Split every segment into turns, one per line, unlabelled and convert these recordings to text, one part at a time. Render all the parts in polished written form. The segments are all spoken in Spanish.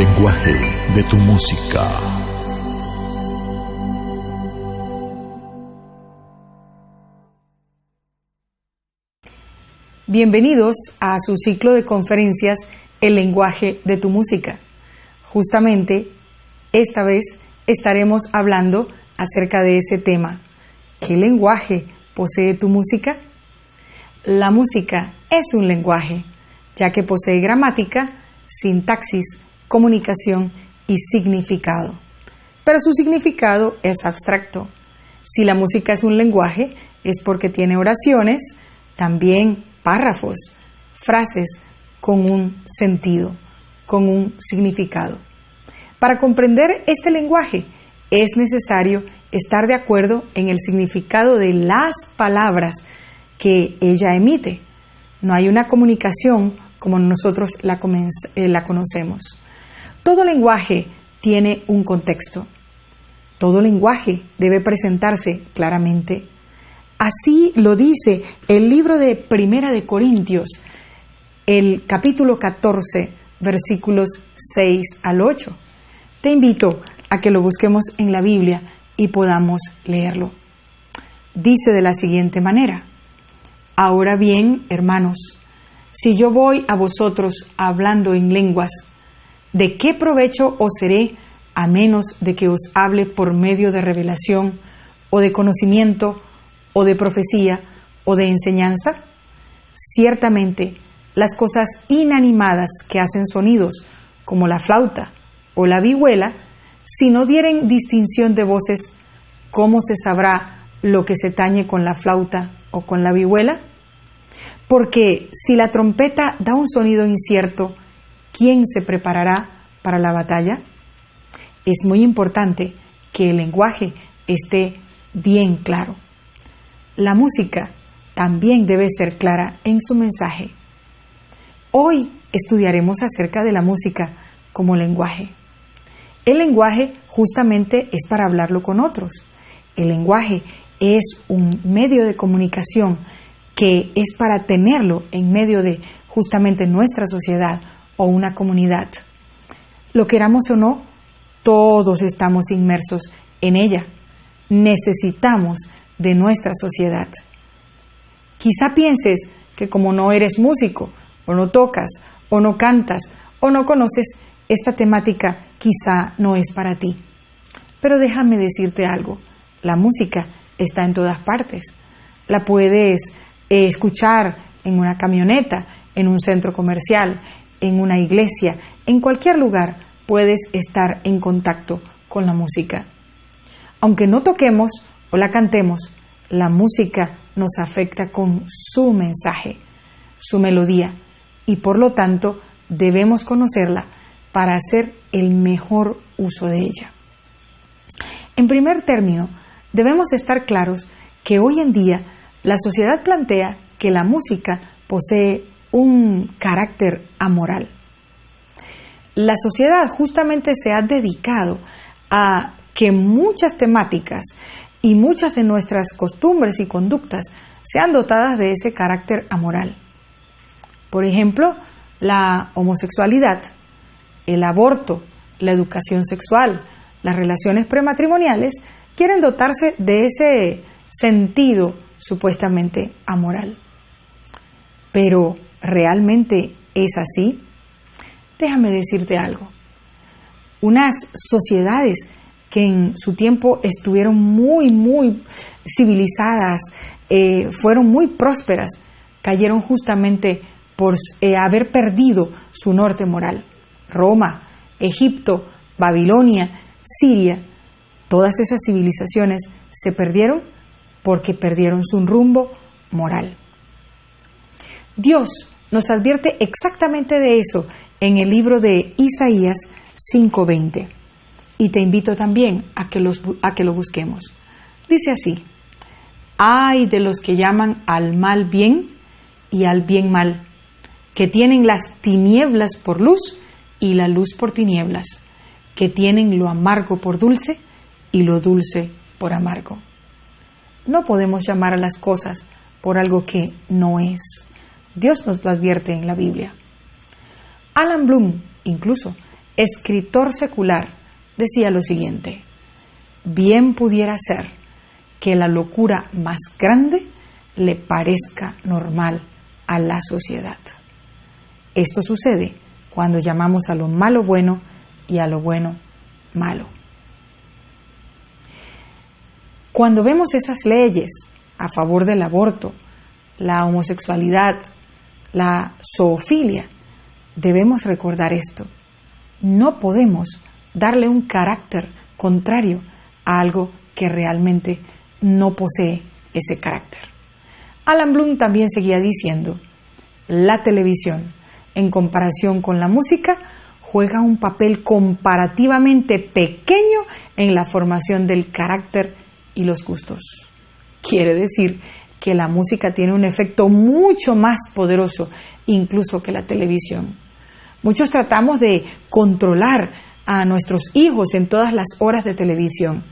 lenguaje de tu música.
Bienvenidos a su ciclo de conferencias El lenguaje de tu música. Justamente, esta vez estaremos hablando acerca de ese tema. ¿Qué lenguaje posee tu música? La música es un lenguaje, ya que posee gramática, sintaxis, comunicación y significado. Pero su significado es abstracto. Si la música es un lenguaje, es porque tiene oraciones, también párrafos, frases con un sentido, con un significado. Para comprender este lenguaje, es necesario estar de acuerdo en el significado de las palabras que ella emite. No hay una comunicación como nosotros la conocemos. Todo lenguaje tiene un contexto. Todo lenguaje debe presentarse claramente. Así lo dice el libro de Primera de Corintios, el capítulo 14, versículos 6 al 8. Te invito a que lo busquemos en la Biblia y podamos leerlo. Dice de la siguiente manera: Ahora bien, hermanos, si yo voy a vosotros hablando en lenguas, ¿de qué provecho os seré a menos de que os hable por medio de revelación o de conocimiento o de profecía o de enseñanza? Ciertamente, las cosas inanimadas que hacen sonidos, como la flauta o la vihuela, si no dieren distinción de voces, ¿cómo se sabrá lo que se tañe con la flauta o con la vihuela? Porque si la trompeta da un sonido incierto, ¿quién se preparará para la batalla? Es muy importante que el lenguaje esté bien claro. La música también debe ser clara en su mensaje. Hoy estudiaremos acerca de la música como lenguaje. El lenguaje justamente es para hablarlo con otros. El lenguaje es un medio de comunicación que es para tenerlo en medio de justamente nuestra sociedad o una comunidad. Lo queramos o no, todos estamos inmersos en ella. Necesitamos de nuestra sociedad. Quizá pienses que como no eres músico, o no tocas, o no cantas, o no conoces, esta temática quizá no es para ti. Pero déjame decirte algo, la música está en todas partes. La puedes escuchar en una camioneta, en un centro comercial, en una iglesia, en cualquier lugar puedes estar en contacto con la música. Aunque no toquemos o la cantemos, la música nos afecta con su mensaje, su melodía, y por lo tanto debemos conocerla para hacer el mejor uso de ella. En primer término, debemos estar claros que hoy en día la sociedad plantea que la música posee un carácter amoral. La sociedad justamente se ha dedicado a que muchas temáticas y muchas de nuestras costumbres y conductas sean dotadas de ese carácter amoral. Por ejemplo, la homosexualidad, el aborto, la educación sexual, las relaciones prematrimoniales quieren dotarse de ese sentido supuestamente amoral. Pero, ¿realmente es así? Déjame decirte algo. Unas sociedades que en su tiempo estuvieron muy civilizadas, fueron muy prósperas, cayeron justamente por haber perdido su norte moral. Roma, Egipto, Babilonia, Siria, todas esas civilizaciones se perdieron porque perdieron su rumbo moral. Dios nos advierte exactamente de eso en el libro de Isaías 5:20. Y te invito también a que lo busquemos. Dice así: ay de los que llaman al mal bien y al bien mal, que tienen las tinieblas por luz y la luz por tinieblas, que tienen lo amargo por dulce y lo dulce por amargo. No podemos llamar a las cosas por algo que no es. Dios nos lo advierte en la Biblia. Alan Bloom, incluso, escritor secular, decía lo siguiente: bien pudiera ser que la locura más grande le parezca normal a la sociedad. Esto sucede cuando llamamos a lo malo bueno y a lo bueno malo. Cuando vemos esas leyes a favor del aborto, la homosexualidad, la zoofilia, debemos recordar esto. No podemos darle un carácter contrario a algo que realmente no posee ese carácter. Alan Bloom también seguía diciendo: la televisión, en comparación con la música, juega un papel comparativamente pequeño en la formación del carácter y los gustos. Quiere decir que la música tiene un efecto mucho más poderoso incluso que la televisión. Muchos tratamos de controlar a nuestros hijos en todas las horas de televisión,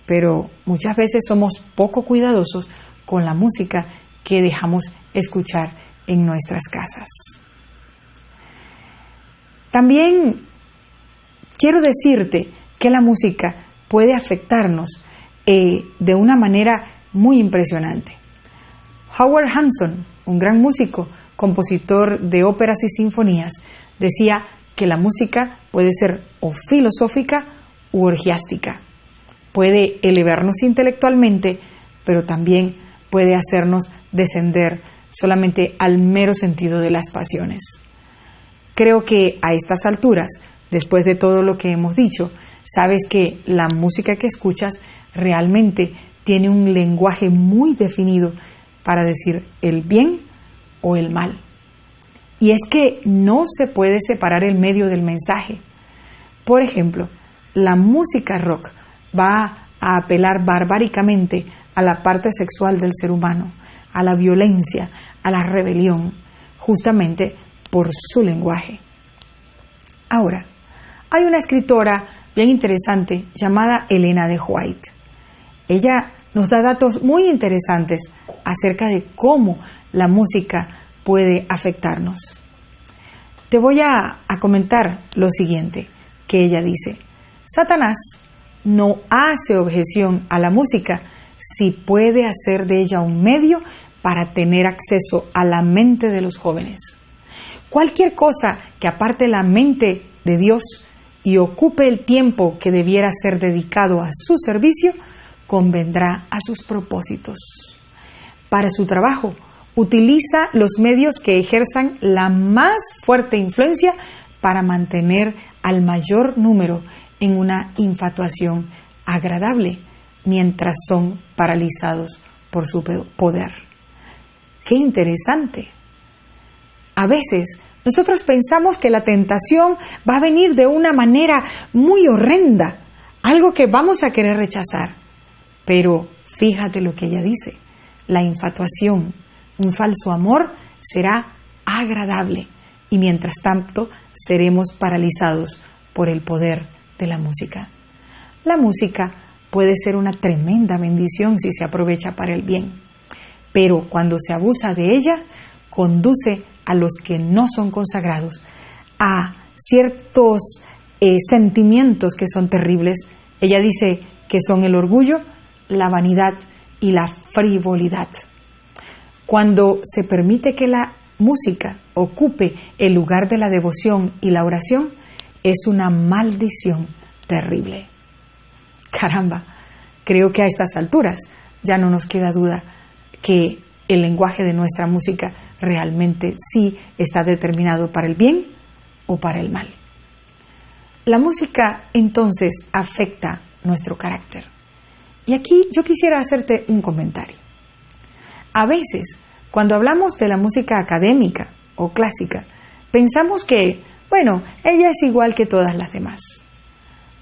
pero muchas veces somos poco cuidadosos con la música que dejamos escuchar en nuestras casas. También quiero decirte que la música puede afectarnos de una manera muy impresionante. Howard Hanson, un gran músico, compositor de óperas y sinfonías, decía que la música puede ser o filosófica u orgiástica. Puede elevarnos intelectualmente, pero también puede hacernos descender solamente al mero sentido de las pasiones. Creo que a estas alturas, después de todo lo que hemos dicho, sabes que la música que escuchas realmente tiene un lenguaje muy definido para decir el bien o el mal. Y es que no se puede separar el medio del mensaje. Por ejemplo, la música rock va a apelar barbáricamente a la parte sexual del ser humano, a la violencia, a la rebelión, justamente por su lenguaje. Ahora, hay una escritora bien interesante llamada Elena de White. Ella nos da datos muy interesantes acerca de cómo la música puede afectarnos. Te voy a comentar lo siguiente que ella dice: Satanás no hace objeción a la música si puede hacer de ella un medio para tener acceso a la mente de los jóvenes. Cualquier cosa que aparte la mente de Dios y ocupe el tiempo que debiera ser dedicado a su servicio, convendrá a sus propósitos. Para su trabajo, utiliza los medios que ejerzan la más fuerte influencia para mantener al mayor número en una infatuación agradable, mientras son paralizados por su poder. ¡Qué interesante! A veces nosotros pensamos que la tentación va a venir de una manera muy horrenda, algo que vamos a querer rechazar. Pero fíjate lo que ella dice: la infatuación, un falso amor, será agradable y mientras tanto seremos paralizados por el poder de la música. La música puede ser una tremenda bendición si se aprovecha para el bien, pero cuando se abusa de ella, conduce a los que no son consagrados a ciertos sentimientos que son terribles. Ella dice que son el orgullo, la vanidad y la frivolidad. Cuando se permite que la música ocupe el lugar de la devoción y la oración, es una maldición terrible. Caramba, creo que a estas alturas ya no nos queda duda que el lenguaje de nuestra música realmente sí está determinado para el bien o para el mal. La música entonces afecta nuestro carácter. Y aquí yo quisiera hacerte un comentario. A veces, cuando hablamos de la música académica o clásica, pensamos que, bueno, ella es igual que todas las demás.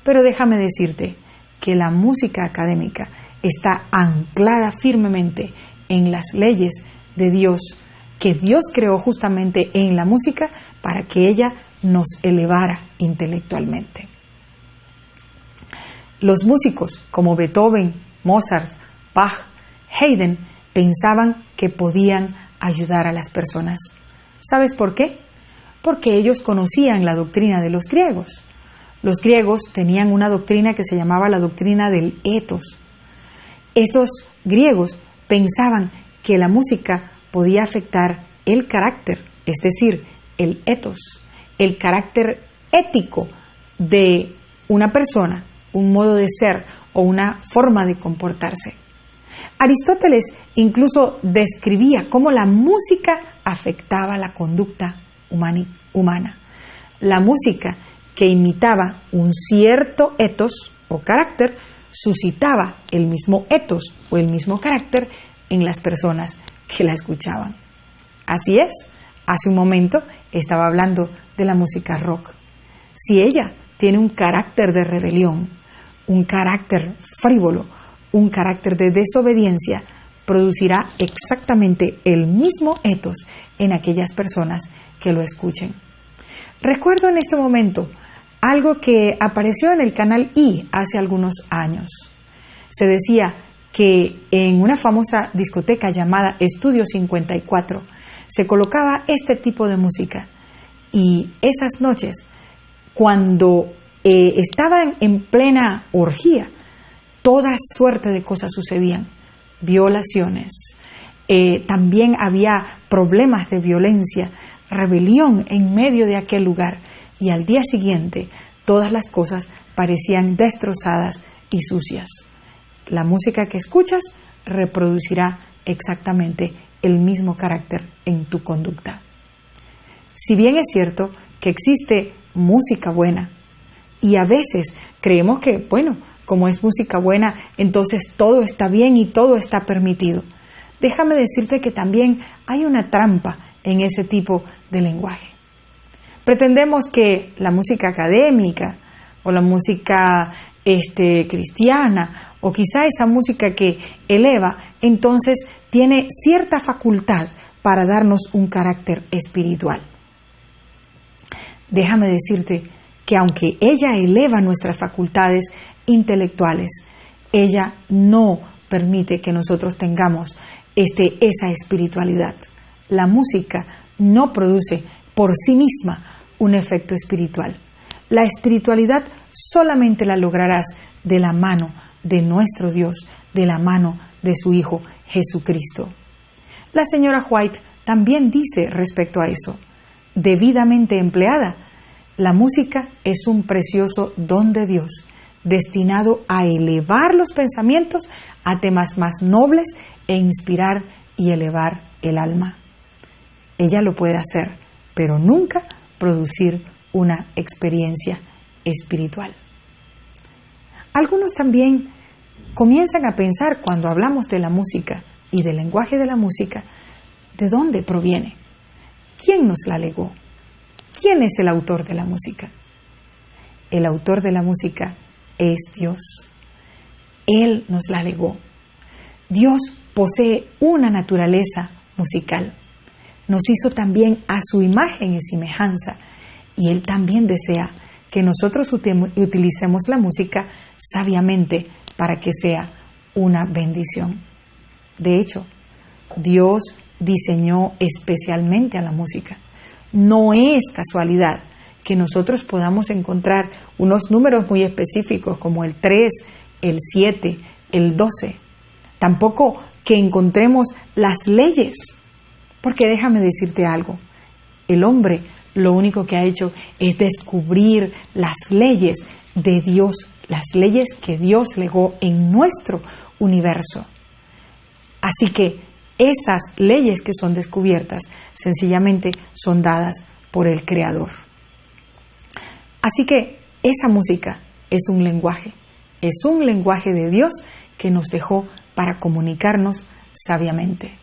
Pero déjame decirte que la música académica está anclada firmemente en las leyes de Dios, que Dios creó justamente en la música para que ella nos elevara intelectualmente. Los músicos como Beethoven, Mozart, Bach, Haydn pensaban que podían ayudar a las personas. ¿Sabes por qué? Porque ellos conocían la doctrina de los griegos. Los griegos tenían una doctrina que se llamaba la doctrina del ethos. Estos griegos pensaban que la música podía afectar el carácter, es decir, el ethos, el carácter ético de una persona, un modo de ser o una forma de comportarse. Aristóteles incluso describía cómo la música afectaba la conducta humana. La música que imitaba un cierto ethos o carácter suscitaba el mismo ethos o el mismo carácter en las personas que la escuchaban. Así es, hace un momento estaba hablando de la música rock. Si ella tiene un carácter de rebelión, un carácter frívolo, un carácter de desobediencia, producirá exactamente el mismo ethos en aquellas personas que lo escuchen. Recuerdo en este momento algo que apareció en el canal I hace algunos años. Se decía que en una famosa discoteca llamada Estudio 54 se colocaba este tipo de música, y esas noches, cuando estaban en plena orgía, toda suerte de cosas sucedían, violaciones, también había problemas de violencia, rebelión en medio de aquel lugar, y al día siguiente todas las cosas parecían destrozadas y sucias. La música que escuchas reproducirá exactamente el mismo carácter en tu conducta. Si bien es cierto que existe música buena, y a veces creemos que, bueno, como es música buena, entonces todo está bien y todo está permitido. Déjame decirte que también hay una trampa en ese tipo de lenguaje. Pretendemos que la música académica o la música cristiana o quizá esa música que eleva, entonces tiene cierta facultad para darnos un carácter espiritual. Déjame decirte que aunque ella eleva nuestras facultades intelectuales, ella no permite que nosotros tengamos esa espiritualidad. La música no produce por sí misma un efecto espiritual. La espiritualidad solamente la lograrás de la mano de nuestro Dios, de la mano de su Hijo Jesucristo. La señora White también dice respecto a eso: debidamente empleada, la música es un precioso don de Dios, destinado a elevar los pensamientos a temas más nobles e inspirar y elevar el alma. Ella lo puede hacer, pero nunca producir una experiencia espiritual. Algunos también comienzan a pensar, cuando hablamos de la música y del lenguaje de la música, ¿de dónde proviene? ¿Quién nos la legó? ¿Quién es el autor de la música? El autor de la música es Dios. Él nos la legó. Dios posee una naturaleza musical. Nos hizo también a su imagen y semejanza, y Él también desea que nosotros utilicemos la música sabiamente para que sea una bendición. De hecho, Dios diseñó especialmente a la música. No es casualidad que nosotros podamos encontrar unos números muy específicos como el 3, el 7, el 12. Tampoco que encontremos las leyes, porque déjame decirte algo, el hombre lo único que ha hecho es descubrir las leyes de Dios, las leyes que Dios legó en nuestro universo. Así que esas leyes que son descubiertas sencillamente son dadas por el Creador. Así que esa música es un lenguaje de Dios que nos dejó para comunicarnos sabiamente.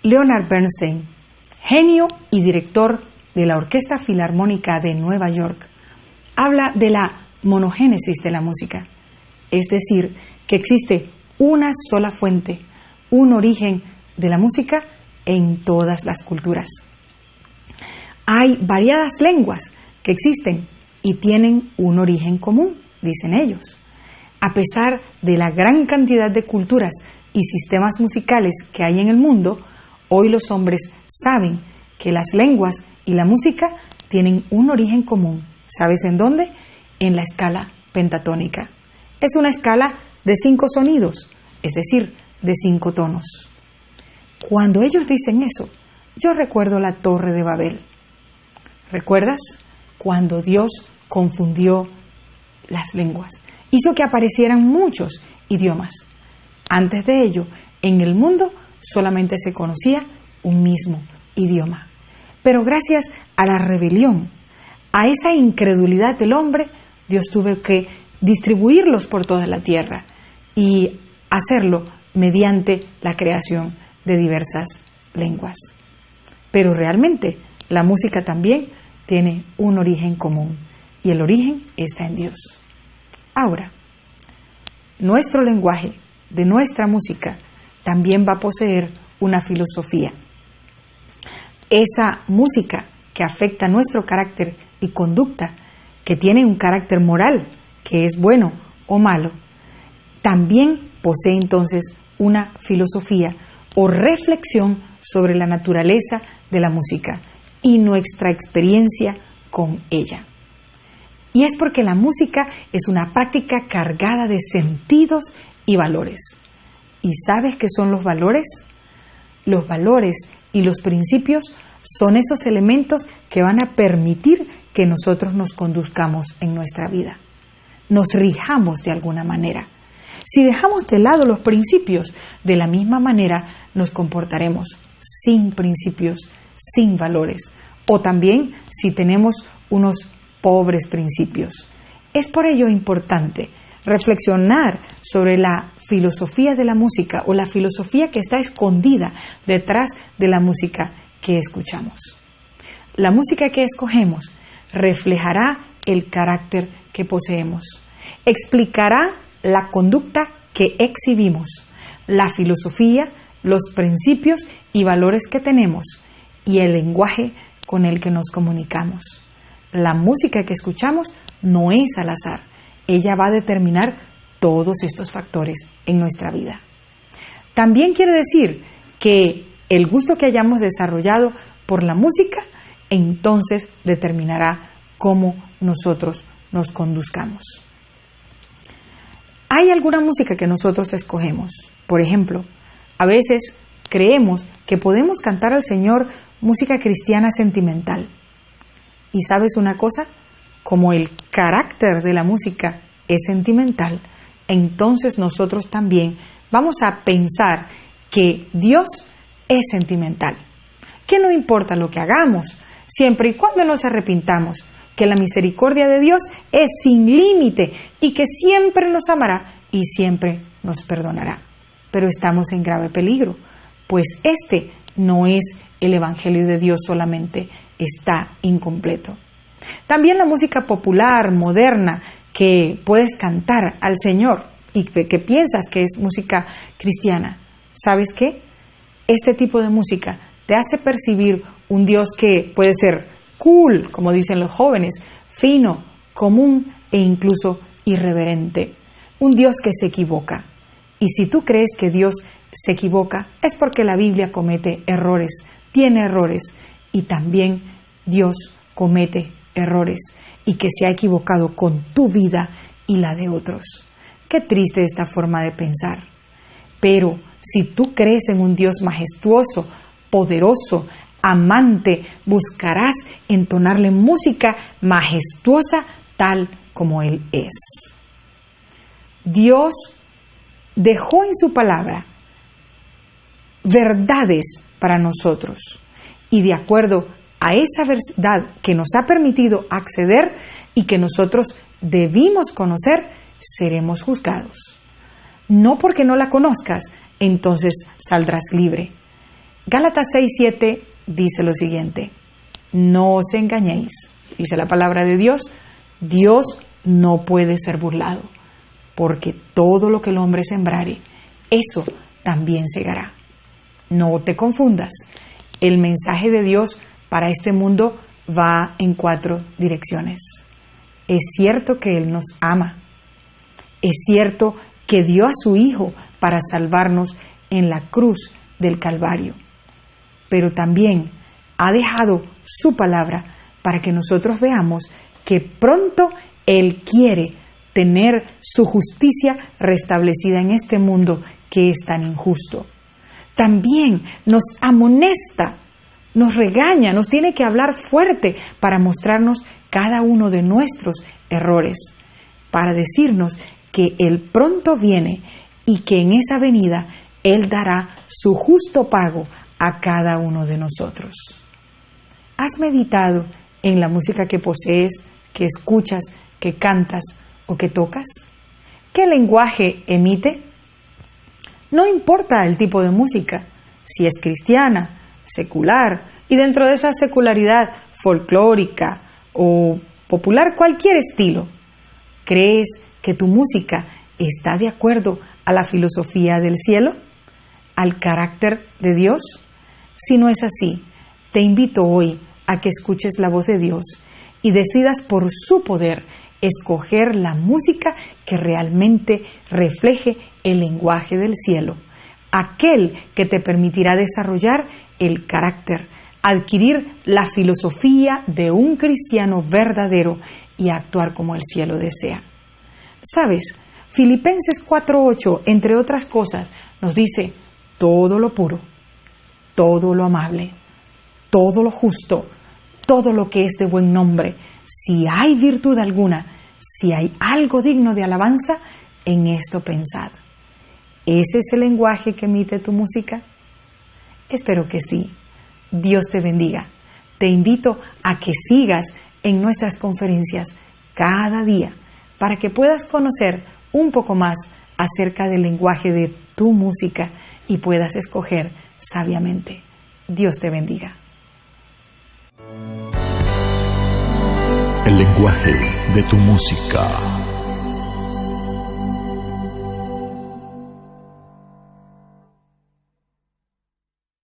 Leonard Bernstein, genio y director de la Orquesta Filarmónica de Nueva York, habla de la monogénesis de la música, es decir, que existe una sola fuente, un origen de la música en todas las culturas. Hay variadas lenguas que existen y tienen un origen común, dicen ellos. A pesar de la gran cantidad de culturas y sistemas musicales que hay en el mundo, hoy los hombres saben que las lenguas y la música tienen un origen común, ¿Sabes en dónde? En la escala pentatónica. Es una escala de 5 sonidos, es decir, de 5 tonos. Cuando ellos dicen eso, yo recuerdo la Torre de Babel. ¿Recuerdas? Cuando Dios confundió las lenguas, hizo que aparecieran muchos idiomas. Antes de ello, en el mundo solamente se conocía un mismo idioma. Pero gracias a la rebelión, a esa incredulidad del hombre, Dios tuvo que distribuirlos por toda la tierra y hacerlo mediante la creación de diversas lenguas. Pero realmente la música también tiene un origen común y el origen está en Dios. Ahora, nuestro lenguaje de nuestra música también va a poseer una filosofía. Esa música que afecta nuestro carácter y conducta, que tiene un carácter moral, que es bueno o malo, también posee entonces una filosofía o reflexión sobre la naturaleza de la música y nuestra experiencia con ella. Y es porque la música es una práctica cargada de sentidos y valores. ¿Y sabes qué son los valores? Los valores y los principios son esos elementos que van a permitir que nosotros nos conduzcamos en nuestra vida, nos rijamos de alguna manera. Si dejamos de lado los principios, de la misma manera nos comportaremos sin principios, sin valores, o también si tenemos unos pobres principios. Es por ello importante reflexionar sobre la filosofía de la música o la filosofía que está escondida detrás de la música que escuchamos. La música que escogemos reflejará el carácter que poseemos, explicará la conducta que exhibimos, la filosofía, los principios y valores que tenemos y el lenguaje con el que nos comunicamos. La música que escuchamos no es al azar, ella va a determinar todos estos factores en nuestra vida. También quiere decir que el gusto que hayamos desarrollado por la música entonces determinará cómo nosotros nos conduzcamos. Hay alguna música que nosotros escogemos. Por ejemplo, a veces creemos que podemos cantar al Señor música cristiana sentimental. ¿Y sabes una cosa? Como el carácter de la música es sentimental, entonces nosotros también vamos a pensar que Dios es sentimental, que no importa lo que hagamos, siempre y cuando nos arrepintamos, que la misericordia de Dios es sin límite y que siempre nos amará y siempre nos perdonará. Pero estamos en grave peligro, pues este no es el Evangelio de Dios solamente, está incompleto. También la música popular, moderna, que puedes cantar al Señor y que piensas que es música cristiana. ¿Sabes qué? Este tipo de música te hace percibir un Dios que puede ser cool, como dicen los jóvenes, fino, común e incluso irreverente. Un Dios que se equivoca. Y si tú crees que Dios se equivoca, es porque la Biblia comete errores, tiene errores, y también Dios comete errores y que se ha equivocado con tu vida y la de otros. Qué triste esta forma de pensar. Pero si tú crees en un Dios majestuoso, poderoso, amante, buscarás entonarle música majestuosa tal como Él es. Dios dejó en su palabra verdades para nosotros y de acuerdo a esa verdad que nos ha permitido acceder y que nosotros debimos conocer, seremos juzgados. No porque no la conozcas, entonces saldrás libre. Gálatas 6:7 dice lo siguiente: no os engañéis, dice la palabra de Dios, Dios no puede ser burlado, porque todo lo que el hombre sembrare, eso también segará. No te confundas, el mensaje de Dios para este mundo va en 4 direcciones. Es cierto que Él nos ama. Es cierto que dio a su Hijo para salvarnos en la cruz del Calvario. Pero también ha dejado su palabra para que nosotros veamos que pronto Él quiere tener su justicia restablecida en este mundo que es tan injusto. También nos amonesta, nos regaña, nos tiene que hablar fuerte para mostrarnos cada uno de nuestros errores, para decirnos que Él pronto viene y que en esa venida Él dará su justo pago a cada uno de nosotros. ¿Has meditado en la música que posees, que escuchas, que cantas o que tocas? ¿Qué lenguaje emite? No importa el tipo de música, si es cristiana, secular, y dentro de esa secularidad folclórica o popular, cualquier estilo. ¿Crees que tu música está de acuerdo a la filosofía del cielo? ¿Al carácter de Dios? Si no es así, te invito hoy a que escuches la voz de Dios y decidas por su poder escoger la música que realmente refleje el lenguaje del cielo, aquel que te permitirá desarrollar el carácter, adquirir la filosofía de un cristiano verdadero y actuar como el cielo desea. ¿Sabes? Filipenses 4:8, entre otras cosas, nos dice todo lo puro, todo lo amable, todo lo justo, todo lo que es de buen nombre, si hay virtud alguna, si hay algo digno de alabanza, en esto pensad. ¿Ese es el lenguaje que emite tu música? Espero que sí. Dios te bendiga. Te invito a que sigas en nuestras conferencias cada día para que puedas conocer un poco más acerca del lenguaje de tu música y puedas escoger sabiamente. Dios te bendiga.
El lenguaje de tu música.